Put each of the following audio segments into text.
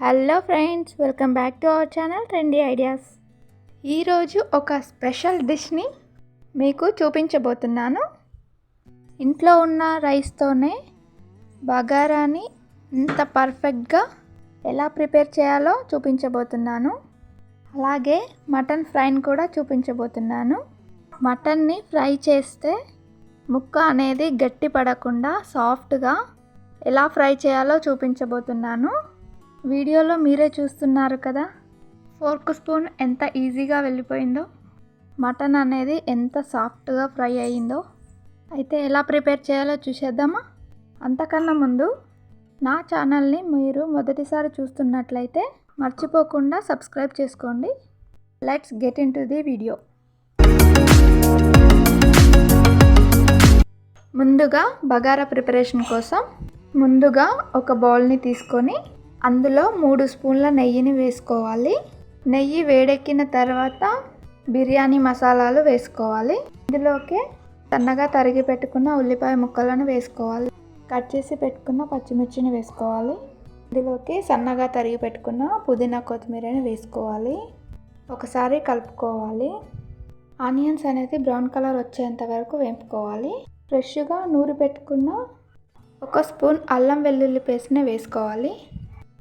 Hello friends, welcome back to our channel trendy ideas. ఈరోజు ఒక special డిష్ని మీకు చూపించబోతున్నాను. ఇంట్లో ఉన్న రైస్తోనే బగారాని ఇంత పర్ఫెక్ట్గా ఎలా ప్రిపేర్ చేయాలో చూపించబోతున్నాను. అలాగే మటన్ ఫ్రైని కూడా చూపించబోతున్నాను. మటన్ని ఫ్రై చేస్తే ముక్క అనేది గట్టి పడకుండా సాఫ్ట్గా ఎలా ఫ్రై చేయాలో చూపించబోతున్నాను. వీడియోలో మీరే చూస్తున్నారు కదా, ఫోర్క్ స్పూన్ ఎంత ఈజీగా వెళ్ళిపోయిందో, మటన్ అనేది ఎంత సాఫ్ట్గా ఫ్రై అయ్యిందో. అయితే ఎలా ప్రిపేర్ చేయాలో చూసేద్దామా? అంతకన్నా ముందు నా ఛానల్ని మీరు మొదటిసారి చూస్తున్నట్లయితే మర్చిపోకుండా సబ్స్క్రైబ్ చేసుకోండి. Let's get in to the video. ముందుగా బగారా ప్రిపరేషన్ కోసం ముందుగా ఒక బౌల్ని తీసుకొని అందులో 3 స్పూన్ల నెయ్యిని వేసుకోవాలి. నెయ్యి వేడెక్కిన తర్వాత బిర్యానీ మసాలాలు వేసుకోవాలి. ఇందులోకి సన్నగా తరిగి పెట్టుకున్న ఉల్లిపాయ ముక్కలను వేసుకోవాలి. కట్ చేసి పెట్టుకున్న పచ్చిమిర్చిని వేసుకోవాలి. ఇందులోకి సన్నగా తరిగి పెట్టుకున్న పుదీనా కొత్తిమీరని వేసుకోవాలి. ఒకసారి కలుపుకోవాలి. ఆనియన్స్ అనేది బ్రౌన్ కలర్ వచ్చేంత వరకు వేపుకోవాలి. ఫ్రెష్గా నూరి పెట్టుకున్న 1 స్పూన్ అల్లం వెల్లుల్లి పేస్ట్ని వేసుకోవాలి.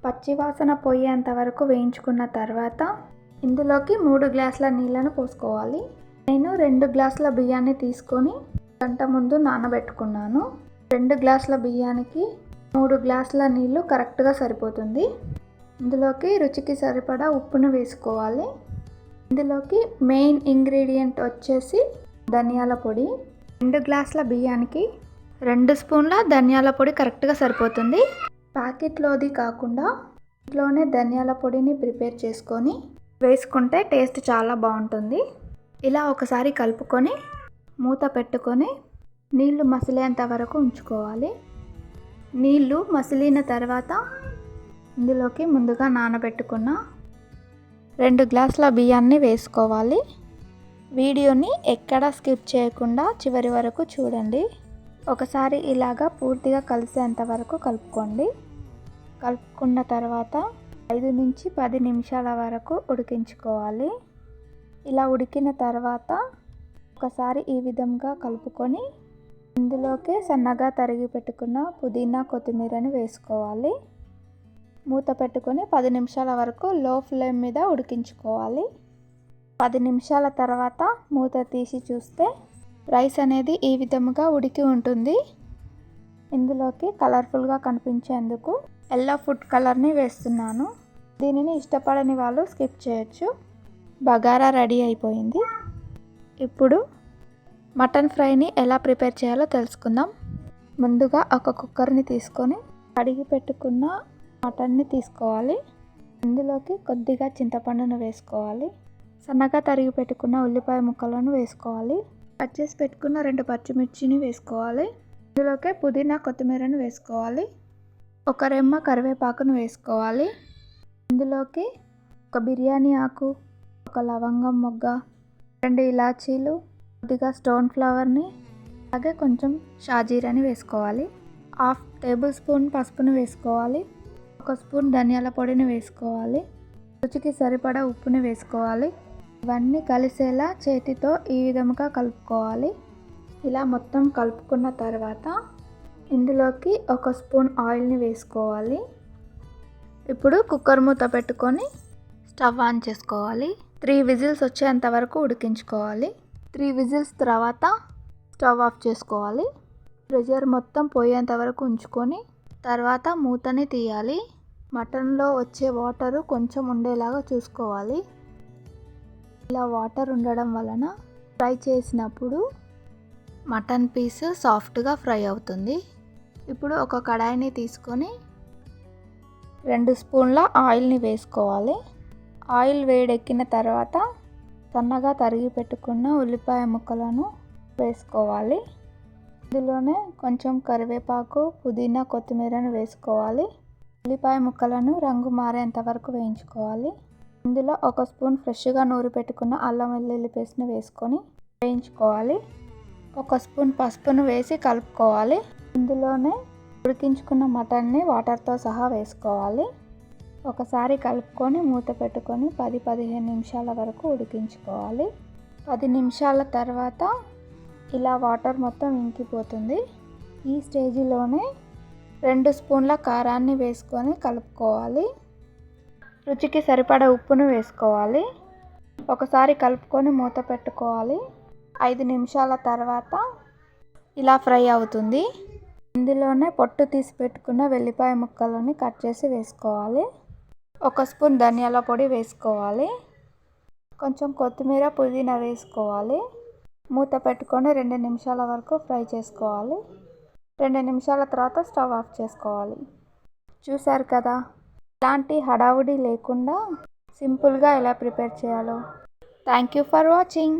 పచ్చివాసన పోయేంత వరకు వేయించుకున్న తర్వాత ఇందులోకి 3 గ్లాసుల నీళ్ళను పోసుకోవాలి. నేను 2 గ్లాసుల బియ్యాన్ని తీసుకొని గంట ముందు నానబెట్టుకున్నాను. 2 గ్లాసుల బియ్యానికి 3 గ్లాసుల నీళ్ళు కరెక్ట్గా సరిపోతుంది. ఇందులోకి రుచికి సరిపడా ఉప్పును వేసుకోవాలి. ఇందులోకి మెయిన్ ఇంగ్రీడియంట్ వచ్చేసి ధనియాల పొడి. 2 గ్లాసుల బియ్యానికి 2 స్పూన్ల ధనియాల పొడి కరెక్ట్గా సరిపోతుంది. ప్యాకెట్లోది కాకుండా ఇంట్లోనే ధనియాల పొడిని ప్రిపేర్ చేసుకొని వేసుకుంటే టేస్ట్ చాలా బాగుంటుంది. ఇలా ఒకసారి కలుపుకొని మూత పెట్టుకొని నీళ్లు మసిలేంత వరకు ఉంచుకోవాలి. నీళ్లు మసిలిన తర్వాత ఇందులోకి ముందుగా నానబెట్టుకున్న 2 గ్లాసుల బియ్యాన్ని వేసుకోవాలి. వీడియోని ఎక్కడా స్కిప్ చేయకుండా చివరి వరకు చూడండి. ఒకసారి ఇలాగా పూర్తిగా కలిసేంత వరకు కలుపుకోండి. కలుపుకున్న తర్వాత 5 నుంచి 10 నిమిషాల వరకు ఉడికించుకోవాలి. ఇలా ఉడికిన తర్వాత ఒకసారి ఈ విధంగా కలుపుకొని ఇందులోకి సన్నగా తరిగి పెట్టుకున్న పుదీనా కొత్తిమీరని వేసుకోవాలి. మూత పెట్టుకొని 10 నిమిషాల వరకు లో ఫ్లేమ్ మీద ఉడికించుకోవాలి. 10 నిమిషాల తర్వాత మూత తీసి చూస్తే రైస్ అనేది ఈ విధముగా ఉడికి ఉంటుంది. ఇందులోకి కలర్ఫుల్గా కనిపించేందుకు ఎల్లో ఫుడ్ కలర్ని వేస్తున్నాను. దీనిని ఇష్టపడని వాళ్ళు స్కిప్ చేయొచ్చు. బగారా రెడీ అయిపోయింది. ఇప్పుడు మటన్ ఫ్రైని ఎలా ప్రిపేర్ చేయాలో తెలుసుకుందాం. ముందుగా ఒక కుక్కర్ని తీసుకొని కడిగి పెట్టుకున్న మటన్ని తీసుకోవాలి. ఇందులోకి కొద్దిగా చింతపండును వేసుకోవాలి. సన్నగా తరిగి పెట్టుకున్న ఉల్లిపాయ ముక్కలను వేసుకోవాలి. కట్ చేసి పెట్టుకున్న 2 పచ్చిమిర్చిని వేసుకోవాలి. ఇందులోకి పుదీనా కొత్తిమీరను వేసుకోవాలి. ఒక రెమ్మ కరివేపాకును వేసుకోవాలి. ఇందులోకి ఒక బిర్యానీ ఆకు, ఒక లవంగం మొగ్గ, 2 ఇలాచీలు, కొద్దిగా స్టోన్ ఫ్లవర్ని, అలాగే కొంచెం షాజీరాని వేసుకోవాలి. 1/2 టేబుల్ స్పూన్ పసుపును వేసుకోవాలి. 1 స్పూన్ ధనియాల పొడిని వేసుకోవాలి. రుచికి సరిపడా ఉప్పుని వేసుకోవాలి. ఇవన్నీ కలిసేలా చేతితో ఈ విధముగా కలుపుకోవాలి. ఇలా మొత్తం కలుపుకున్న తర్వాత ఇందులోకి 1 స్పూన్ ఆయిల్ని వేసుకోవాలి. ఇప్పుడు కుక్కర్ మూత పెట్టుకొని స్టవ్ ఆన్ చేసుకోవాలి. 3 విజిల్స్ వచ్చేంత వరకు ఉడికించుకోవాలి. 3 విజిల్స్ తర్వాత స్టవ్ ఆఫ్ చేసుకోవాలి. ప్రెషర్ మొత్తం పోయేంత వరకు ఉంచుకొని తర్వాత మూతని తీయాలి. మటన్లో వచ్చే వాటరు కొంచెం ఉండేలాగా చూసుకోవాలి. ఇలా వాటర్ ఉండడం వలన ఫ్రై చేసినప్పుడు మటన్ పీస్ సాఫ్ట్గా ఫ్రై అవుతుంది. ఇప్పుడు ఒక కడాయిని తీసుకొని 2 స్పూన్ల ఆయిల్ని వేసుకోవాలి. ఆయిల్ వేడెక్కిన తర్వాత సన్నగా తరిగి పెట్టుకున్న ఉల్లిపాయ ముక్కలను వేసుకోవాలి. ఇందులోనే కొంచెం కరివేపాకు, పుదీనా కొత్తిమీరను వేసుకోవాలి. ఉల్లిపాయ ముక్కలను రంగు మారేంత వరకు వేయించుకోవాలి. ఇందులో 1 స్పూన్ ఫ్రెష్గా నూరి పెట్టుకున్న అల్లం వెల్లుల్లి పేస్ట్ని వేసుకొని వేయించుకోవాలి. 1 స్పూన్ పసుపును వేసి కలుపుకోవాలి. ఇందులోనే ఉడికించుకున్న మటన్ని వాటర్తో సహా వేసుకోవాలి. ఒకసారి కలుపుకొని మూత పెట్టుకొని 10-15 నిమిషాల వరకు ఉడికించుకోవాలి. 10 నిమిషాల తర్వాత ఇలా వాటర్ మొత్తం ఇంకిపోతుంది. ఈ స్టేజిలోనే 2 స్పూన్ల కారాన్ని వేసుకొని కలుపుకోవాలి. రుచికి సరిపడా ఉప్పును వేసుకోవాలి. ఒకసారి కలుపుకొని మూత పెట్టుకోవాలి. 5 నిమిషాల తర్వాత ఇలా ఫ్రై అవుతుంది. ఇందులోనే పొట్టు తీసి పెట్టుకున్న వెల్లిపాయ ముక్కలని కట్ చేసి వేసుకోవాలి. 1 స్పూన్ ధనియాల పొడి వేసుకోవాలి. కొంచెం కొత్తిమీర, పుదీనా వేసుకోవాలి. మూత పెట్టుకొని 2 నిమిషాల వరకు ఫ్రై చేసుకోవాలి. 2 నిమిషాల తర్వాత స్టవ్ ఆఫ్ చేసుకోవాలి. చూసారు కదా, ఎలాంటి హడావుడి లేకుండా సింపుల్గా ఎలా ప్రిపేర్ చేయాలో. Thank you for watching.